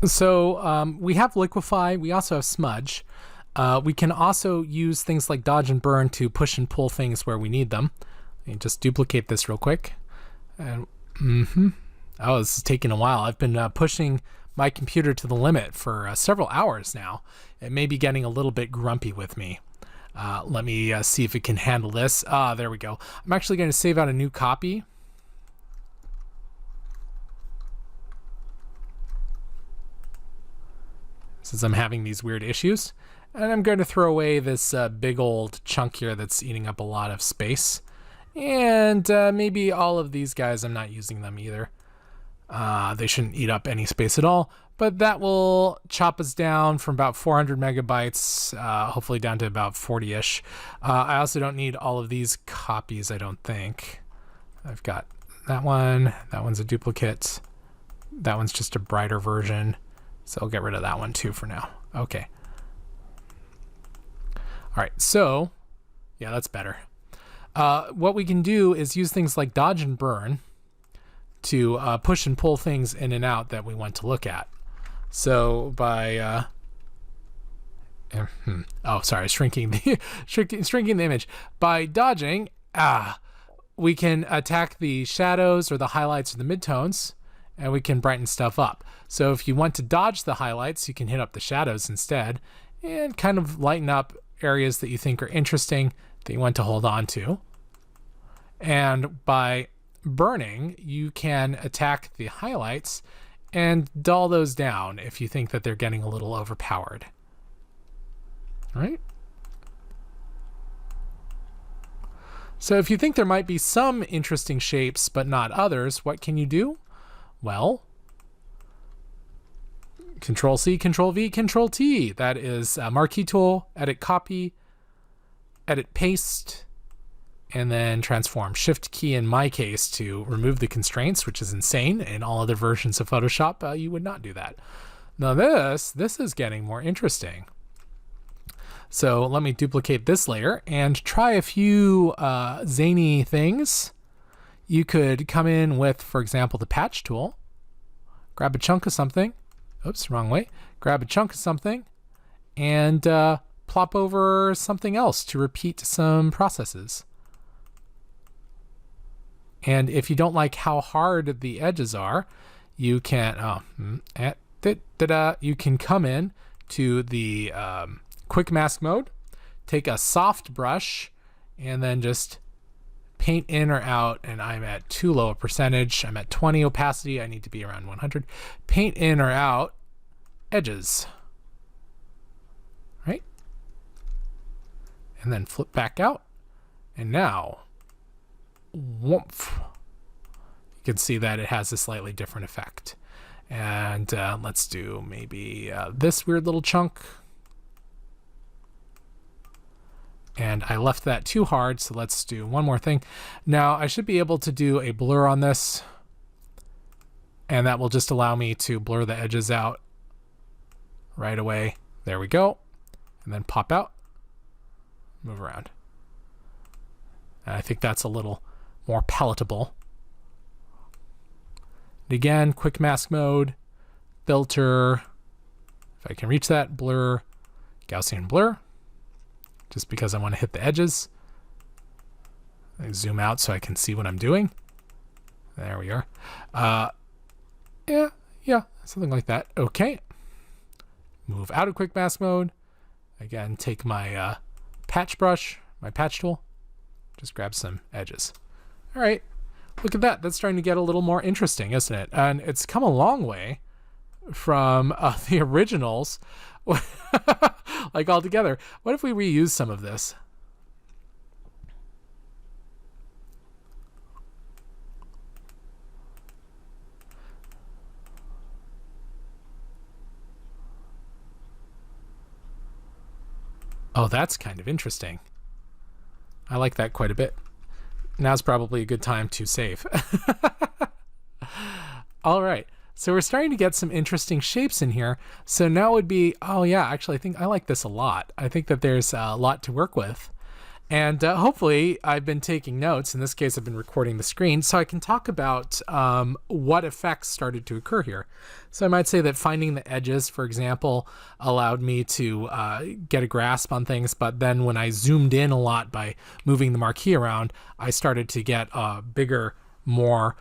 So we have liquefy. We also have smudge. We can also use things like dodge and burn to push and pull things where we need them. Let me just duplicate this real quick. And oh, this is taking a while. I've been pushing my computer to the limit for several hours now. It may be getting a little bit grumpy with me. Let me see if it can handle this. There we go. I'm actually going to save out a new copy. Since I'm having these weird issues. And I'm going to throw away this big old chunk here that's eating up a lot of space. And maybe all of these guys, I'm not using them either. They shouldn't eat up any space at all. But that will chop us down from about 400 megabytes, hopefully down to about 40-ish. I also don't need all of these copies, I don't think. I've got that one. That one's a duplicate. That one's just a brighter version. So I'll get rid of that one too for now. Okay. All right, so yeah, that's better. What we can do is use things like dodge and burn to push and pull things in and out that we want to look at. So by shrinking the shrinking the image. By dodging, we can attack the shadows or the highlights or the midtones, and we can brighten stuff up. So if you want to dodge the highlights, you can hit up the shadows instead and kind of lighten up areas that you think are interesting that you want to hold on to. And by burning, you can attack the highlights and dull those down if you think that they're getting a little overpowered. All right? So if you think there might be some interesting shapes but not others, what can you do? Well, Control C, Control V, Control T. That is marquee tool, edit copy, edit paste, and then transform. Shift key in my case to remove the constraints, which is insane. In all other versions of Photoshop, you would not do that. Now this is getting more interesting. So let me duplicate this layer and try a few zany things. You could come in with, for example, the patch tool, grab a chunk of something. Oops, wrong way. Grab a chunk of something and plop over something else to repeat some processes. And if you don't like how hard the edges are, you can you can come in to the quick mask mode, take a soft brush, and then just paint in or out, and I'm at too low a percentage. I'm at 20 opacity. I need to be around 100. Paint in or out edges, right? And then flip back out. And now, whoomph, you can see that it has a slightly different effect. And let's do maybe this weird little chunk. And I left that too hard, so let's do one more thing. Now I should be able to do a blur on this, and that will just allow me to blur the edges out right away. There we go. And then pop out, move around. And I think that's a little more palatable. And again, quick mask mode, filter, if I can reach that, blur, Gaussian blur. Just because I want to hit the edges. I zoom out so I can see what I'm doing. There we are. Yeah, something like that. Okay. Move out of quick mask mode. Again, take my patch brush, my patch tool. Just grab some edges. All right. Look at that. That's starting to get a little more interesting, isn't it? And it's come a long way from the originals. Like all together. What if we reuse some of this? Oh, that's kind of interesting. I like that quite a bit. Now's probably a good time to save. All right. So we're starting to get some interesting shapes in here. So now would be, oh yeah, actually I think I like this a lot. I think that there's a lot to work with. And hopefully I've been taking notes. In this case, I've been recording the screen so I can talk about what effects started to occur here. So I might say that finding the edges, for example, allowed me to get a grasp on things. But then when I zoomed in a lot by moving the marquee around, I started to get bigger, more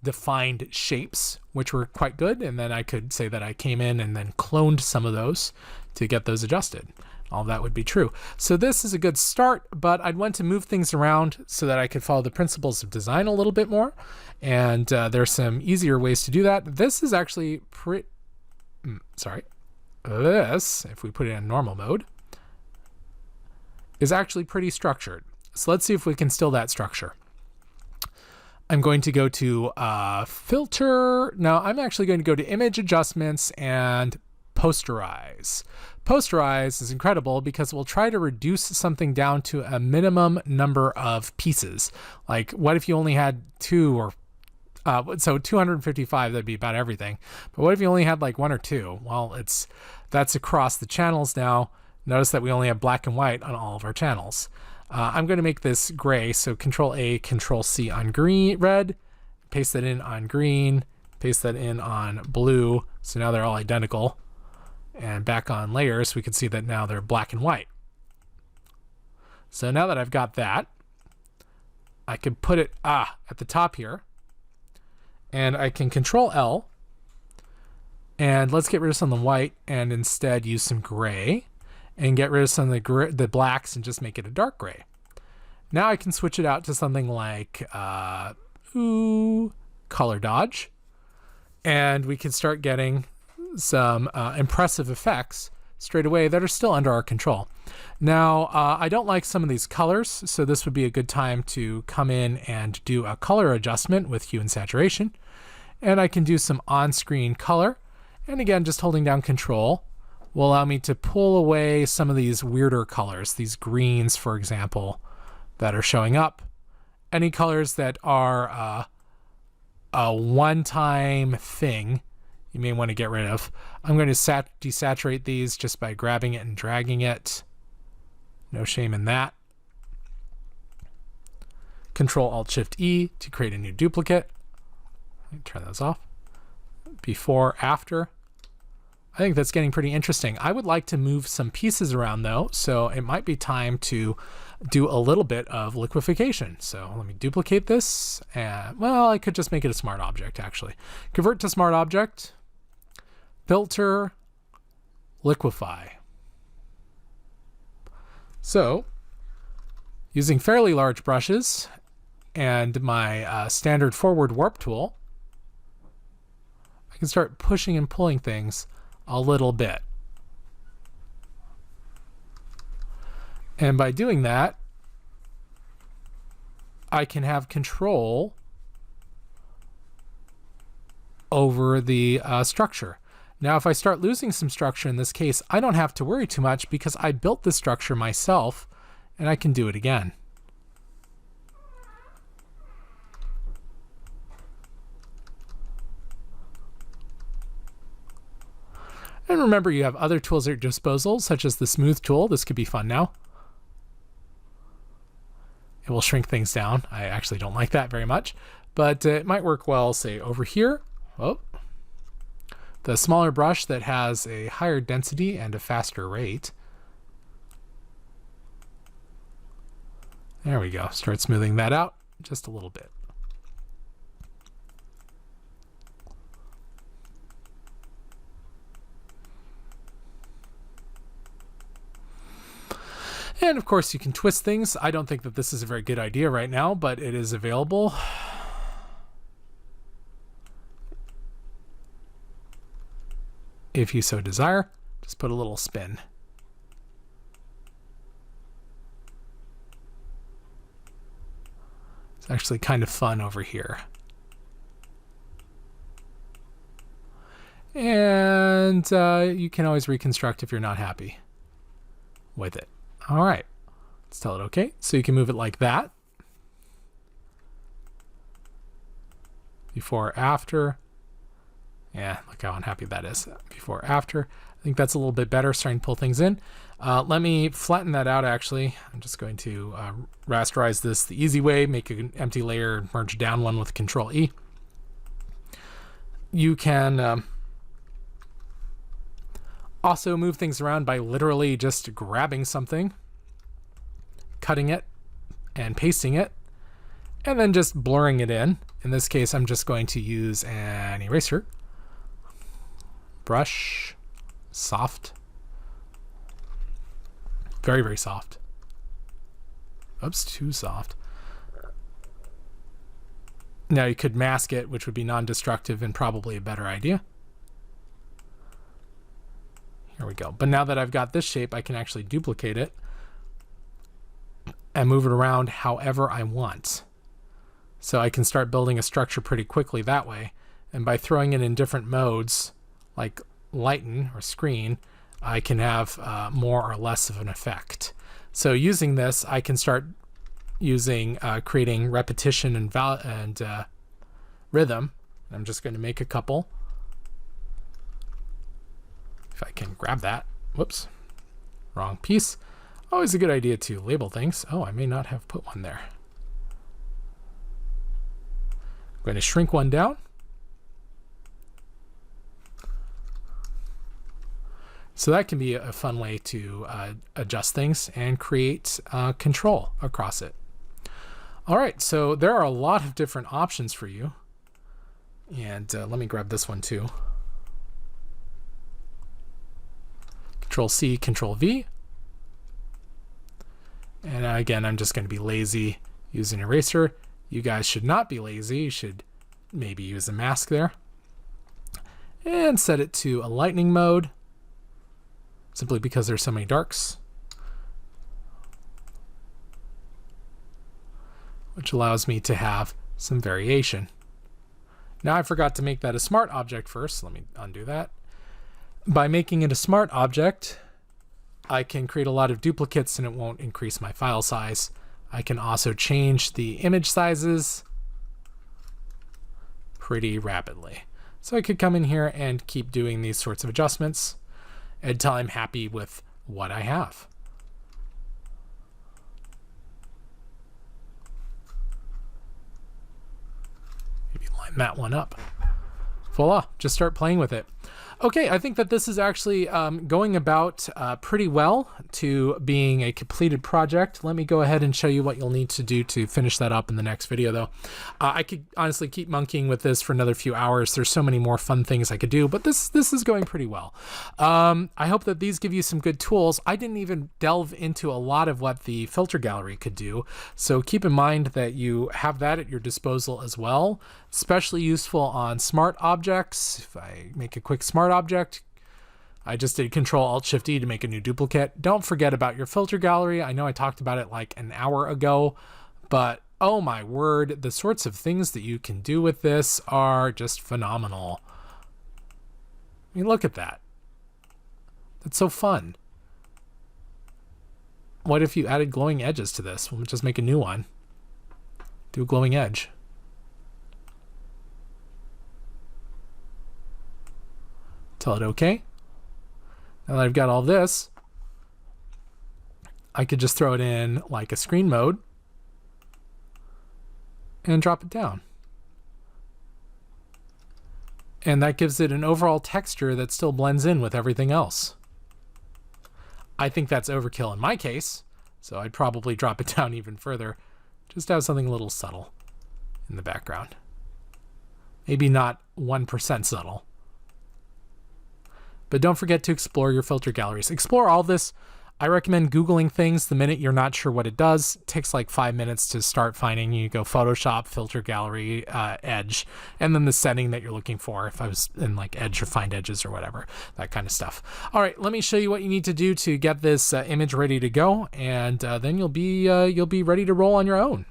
defined shapes, which were quite good. And then I could say that I came in and then cloned some of those to get those adjusted. All that would be true. So this is a good start, but I'd want to move things around so that I could follow the principles of design a little bit more. And there's some easier ways to do that. This is actually this, if we put it in normal mode, is actually pretty structured. So let's see if we can still that structure. I'm going to go to filter. No, I'm actually going to go to image adjustments and posterize. Posterize is incredible because we'll try to reduce something down to a minimum number of pieces. Like what if you only had 2 or so 255, that'd be about everything. But what if you only had like 1 or 2? Well, that's across the channels now. Notice that we only have black and white on all of our channels. I'm going to make this gray, so Control A, Control C on red, paste that in on green, paste that in on blue. So now they're all identical. And back on layers, we can see that now they're black and white. So now that I've got that, I can put it at the top here. And I can Control L. And let's get rid of some of the white and instead use some gray. And get rid of some of the blacks and just make it a dark gray. Now I can switch it out to something like color dodge. And we can start getting some impressive effects straight away that are still under our control. Now, I don't like some of these colors, so this would be a good time to come in and do a color adjustment with hue and saturation. And I can do some on-screen color. And again, just holding down Control will allow me to pull away some of these weirder colors, these greens, for example, that are showing up. Any colors that are a one-time thing you may want to get rid of. I'm going to desaturate these just by grabbing it and dragging it. No shame in that. Control-Alt-Shift-E to create a new duplicate. Let me turn those off. Before, after. I think that's getting pretty interesting. I would like to move some pieces around though, so it might be time to do a little bit of liquefaction. So let me duplicate this, and well, I could just make it a smart object actually. Convert to smart object, filter, liquefy. So using fairly large brushes and my standard forward warp tool, I can start pushing and pulling things a little bit. And by doing that, I can have control over the structure. Now, if I start losing some structure in this case, I don't have to worry too much because I built the structure myself and I can do it again. And remember, you have other tools at your disposal, such as the smooth tool. This could be fun now. It will shrink things down. I actually don't like that very much, but it might work well, say, over here. Oh. The smaller brush that has a higher density and a faster rate. There we go. Start smoothing that out just a little bit. And of course you can twist things. I don't think that this is a very good idea right now, but it is available. If you so desire, just put a little spin. It's actually kind of fun over here. And you can always reconstruct if you're not happy with it. All right, let's tell it okay. So you can move it like that. Before, after, Yeah, look how unhappy that is. Before, after. I think that's a little bit better, starting to pull things in. Let me flatten that out, actually. I'm just going to rasterize this the easy way, make an empty layer, and merge down one with Control E. You can also move things around by literally just grabbing something, cutting it, and pasting it, and then just blurring it in. In this case, I'm just going to use an eraser. Brush, soft, very, very soft. Oops, too soft. Now you could mask it, which would be non-destructive and probably a better idea. Here we go. But now that I've got this shape, I can actually duplicate it and move it around however I want. So I can start building a structure pretty quickly that way. And by throwing it in different modes, like lighten or screen, I can have more or less of an effect. So using this, I can start using creating repetition and rhythm. I'm just going to make a couple. If I can grab that. Whoops, wrong piece. Always a good idea to label things. Oh, I may not have put one there. I'm going to shrink one down. So that can be a fun way to adjust things and create control across it. All right, so there are a lot of different options for you. And let me grab this one too. Control C, Control V. And again, I'm just going to be lazy, use an eraser. You guys should not be lazy. You should maybe use a mask there. And set it to a lightning mode, simply because there's so many darks, which allows me to have some variation. Now I forgot to make that a smart object first. Let me undo that. By making it a smart object, I can create a lot of duplicates and it won't increase my file size. I can also change the image sizes pretty rapidly. So I could come in here and keep doing these sorts of adjustments until I'm happy with what I have. Maybe line that one up. Voila, just start playing with it. Okay, I think that this is actually going about pretty well to being a completed project. Let me go ahead and show you what you'll need to do to finish that up in the next video, though. I could honestly keep monkeying with this for another few hours. There's so many more fun things I could do, but this is going pretty well. I hope that these give you some good tools. I didn't even delve into a lot of what the filter gallery could do, so keep in mind that you have that at your disposal as well. Especially useful on smart objects. If I make a quick smart object, I just did Control-Alt-Shift-E to make a new duplicate. Don't forget about your filter gallery. I know I talked about it like an hour ago, but oh my word, the sorts of things that you can do with this are just phenomenal. I mean, look at that. That's so fun. What if you added glowing edges to this? We'll just make a new one. Do a glowing edge. Tell it okay. Now that I've got all this, I could just throw it in like a screen mode and drop it down. And that gives it an overall texture that still blends in with everything else. I think that's overkill in my case, so I'd probably drop it down even further. Just have something a little subtle in the background. Maybe not 1% subtle. But don't forget to explore your filter galleries. Explore all this. I recommend Googling things the minute you're not sure what it does. It takes like 5 minutes to start finding. You go Photoshop, filter gallery, edge, and then the setting that you're looking for. If I was in like edge or find edges or whatever, that kind of stuff. All right, let me show you what you need to do to get this image ready to go, and then you'll be ready to roll on your own.